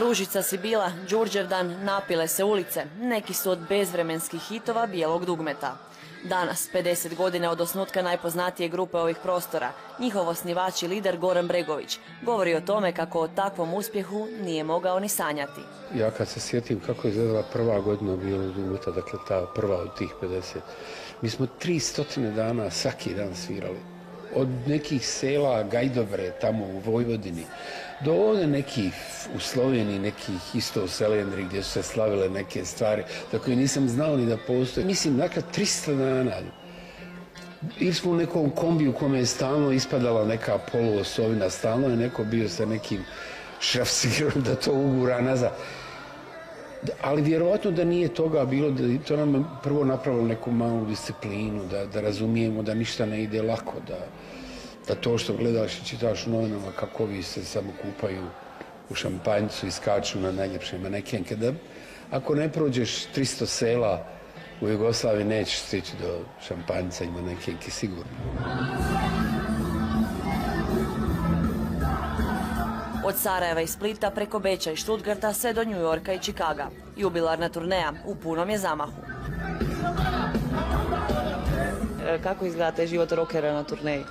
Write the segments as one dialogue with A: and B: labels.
A: Ružica si bila, Đurđevdan, napile se ulice, neki su od bezvremenskih hitova bijelog dugmeta. Danas, 50 godina od osnutka najpoznatije grupe ovih prostora, njihov osnivač i lider Goran Bregović govori o tome kako o takvom uspjehu nije mogao ni sanjati.
B: Ja kad se sjetim kako je izgledala prva godina bijelog dugmeta, dakle ta prva od tih 50, mi smo 300 dana svaki dan svirali. Od nekih sela Gajdobre tamo u Vojvodini do ovdje nekih u Sloveniji, nekih isto u Selendri gdje su se slavile neke stvari za koje nisam znao ni da postoje. Mislim, dakle, 300 dana. Ili smo u nekom kombiju u kome je stalno ispadala neka poluosovina, stalno je neko bio sa nekim šrafsirom da to ugura nazad. Ali vjerovatno da nije toga bilo, da to nam prvo napravilo neku malu disciplinu, da razumijemo da ništa ne ide lako, da to što gledaš i čitaš u novinama kako ovi se samo kupaju u šampanjcu i skaču na najljepše manekenke, da ako ne prođeš 300 sela u Jugoslaviji nećeš stići do šampanjca i manekenke sigurno.
A: Od Sarajeva i Splita preko Beča i Stuttgarta sve do New Yorka i Chicaga. Jubilarna turneja u punom je zamahu. Kako izgleda taj život rockera na turneji?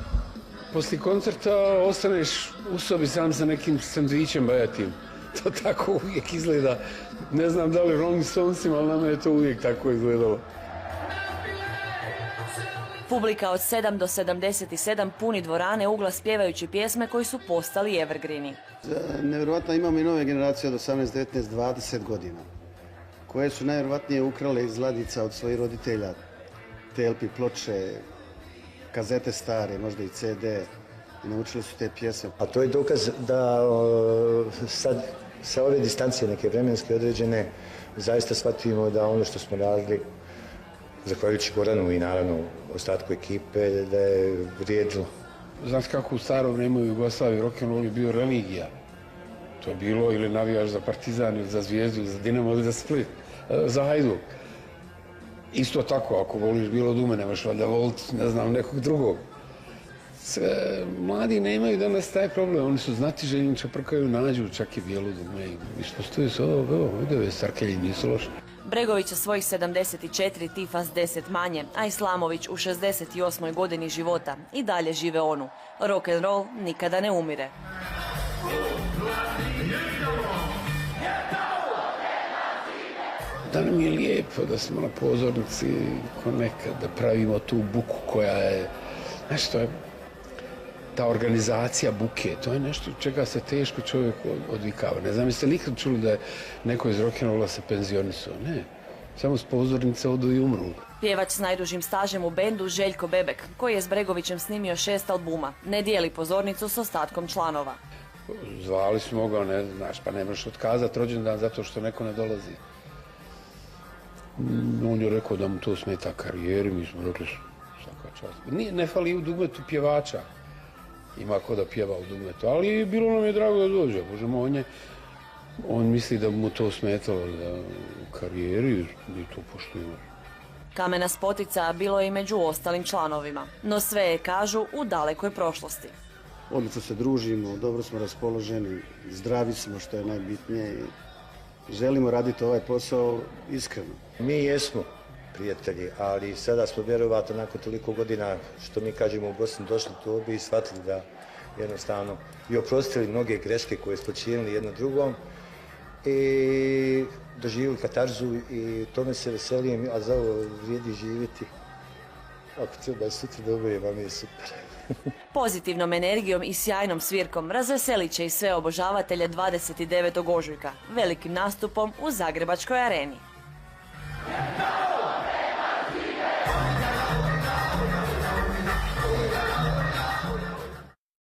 B: Poslije koncerta ostaneš u sobi sam sa nekim sandvičem bajatim. To tako uvijek izgleda. Ne znam da li Rolling Stonesima, ali nama je to uvijek tako izgledalo.
A: Publika od 7 do 77 puni dvorane uglas pjevajući pjesme koji su postali evergreeni.
C: Nevjerovatno imamo i nove generacije od 18, 19, 20 godina koje su najvjerovatnije ukrale iz ladica od svojih roditelja te LP ploče, kazete stare, možda i CD, i naučili su te pjesme.
D: A to je dokaz da sad sa ove distancije neke vremenske određene zaista shvatimo da ono što smo radili, zahvaljujući Goranu i naravno ostatku ekipe, da je vrijedilo.
B: Znaš kako u staro vrijeme u Jugoslaviji rock'n'roll je bio religija. To je bilo ili navijaš za Partizan, ili za Zvijezdu, ili za Dinamo, ili za Split, za Hajduk. Isto tako, ako voliš bilo dume, nemaš valjda voliti, ne znam, nekog drugog. Sve mladi nemaju danas taj problem, oni su znatiželjni, čeprkaju, nađu čak i bijelo dume. Ispostoje se ove starkelji nisu loše.
A: Bregović sa svojih 74, Tifas 10 manje, a Islamović u 68. godini života i dalje žive onu. Rock and roll nikada ne umire.
B: Da nam je lijepo da smo na pozornici ko nekad, da pravimo tu buku koja je, znaš što je, ta organizacija buke, to je nešto čega se teško čovjek odvikava. Ne znam, jeste li ikad čuli da je neko iz rock'n'rolla se penzionisao? Ne, samo s pozornice odu i umru.
A: Pjevač s najdužim stažem u bendu Željko Bebek, koji je s Bregovićem snimio 6 albuma, ne dijeli pozornicu s ostatkom članova.
B: Zvali smo ga, ne znaš, pa ne možeš otkazati rođendan zato što neko ne dolazi. On je rekao da mu to smeta karijeri, mi smo rekli svaka čast. Ne fali u dugmetu pjevača. Ima ko da pjeva u dugmetu, ali bilo nam je drago da dođe. Možemo, on misli da mu to smetalo da u karijeri, mi to poštujemo.
A: Kamena spotica bilo je i među ostalim članovima, no sve je, kažu, u dalekoj prošlosti.
C: Odlično se družimo, dobro smo raspoloženi, zdravi smo, što je najbitnije, i želimo raditi ovaj posao iskreno.
D: Mi jesmo prijatelji, ali sada smo vjerovatno nakon toliko godina, što mi kažemo u Bosni, došli tu obje i shvatili da jednostavno i oprostili mnoge greške koje smo činili jedno drugom i doživjeli katarzu i tome se veselim, a za ovo vrijedi živjeti. Ako treba sutra dobro, vam je super.
A: Pozitivnom energijom i sjajnom svirkom razveselit će i sve obožavatelje 29. ožujka, velikim nastupom u Zagrebačkoj areni.